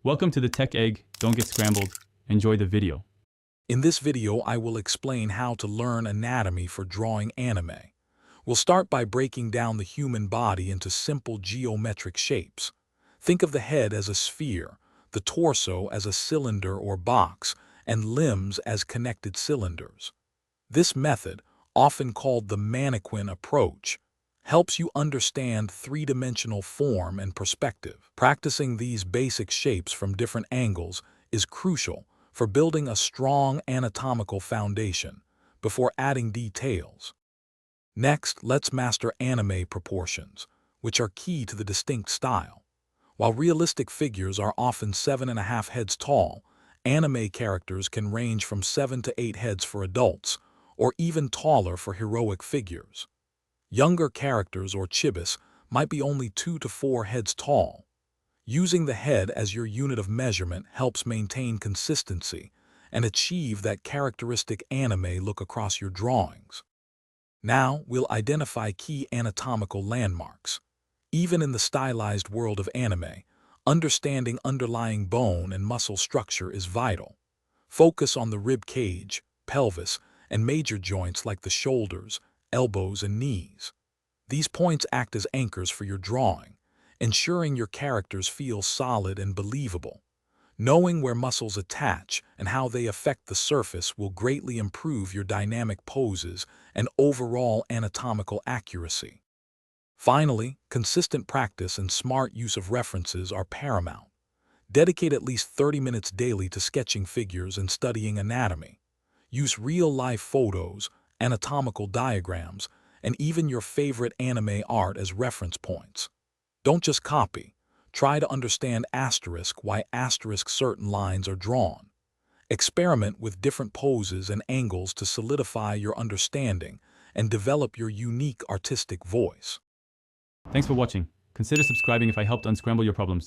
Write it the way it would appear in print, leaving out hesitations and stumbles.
Welcome to the Tech Egg. Don't get scrambled. Enjoy the video. In this video, I will explain how to learn anatomy for drawing anime. We'll start by breaking down the human body into simple geometric shapes. Think of the head as a sphere, the torso as a cylinder or box, and limbs as connected cylinders. This method, often called the mannequin approach, helps you understand three-dimensional form and perspective. Practicing these basic shapes from different angles is crucial for building a strong anatomical foundation before adding details. Next, let's master anime proportions, which are key to the distinct style. While realistic figures are often 7.5 heads tall, anime characters can range from 7 to 8 heads for adults, or even taller for heroic figures. Younger characters or chibis might be only 2 to 4 heads tall. Using the head as your unit of measurement helps maintain consistency and achieve that characteristic anime look across your drawings. Now, we'll identify key anatomical landmarks. Even in the stylized world of anime, understanding underlying bone and muscle structure is vital. Focus on the rib cage, pelvis, and major joints like the shoulders, elbows, and knees. These points act as anchors for your drawing, ensuring your characters feel solid and believable. Knowing where muscles attach and how they affect the surface will greatly improve your dynamic poses and overall anatomical accuracy. Finally, consistent practice and smart use of references are paramount. Dedicate at least 30 minutes daily to sketching figures and studying anatomy. Use real-life photos, anatomical diagrams, and even your favorite anime art as reference points. Don't just copy. Try to understand why certain lines are drawn. Experiment with different poses and angles to solidify your understanding and develop your unique artistic voice. Thanks for watching. Consider subscribing if I helped unscramble your problems.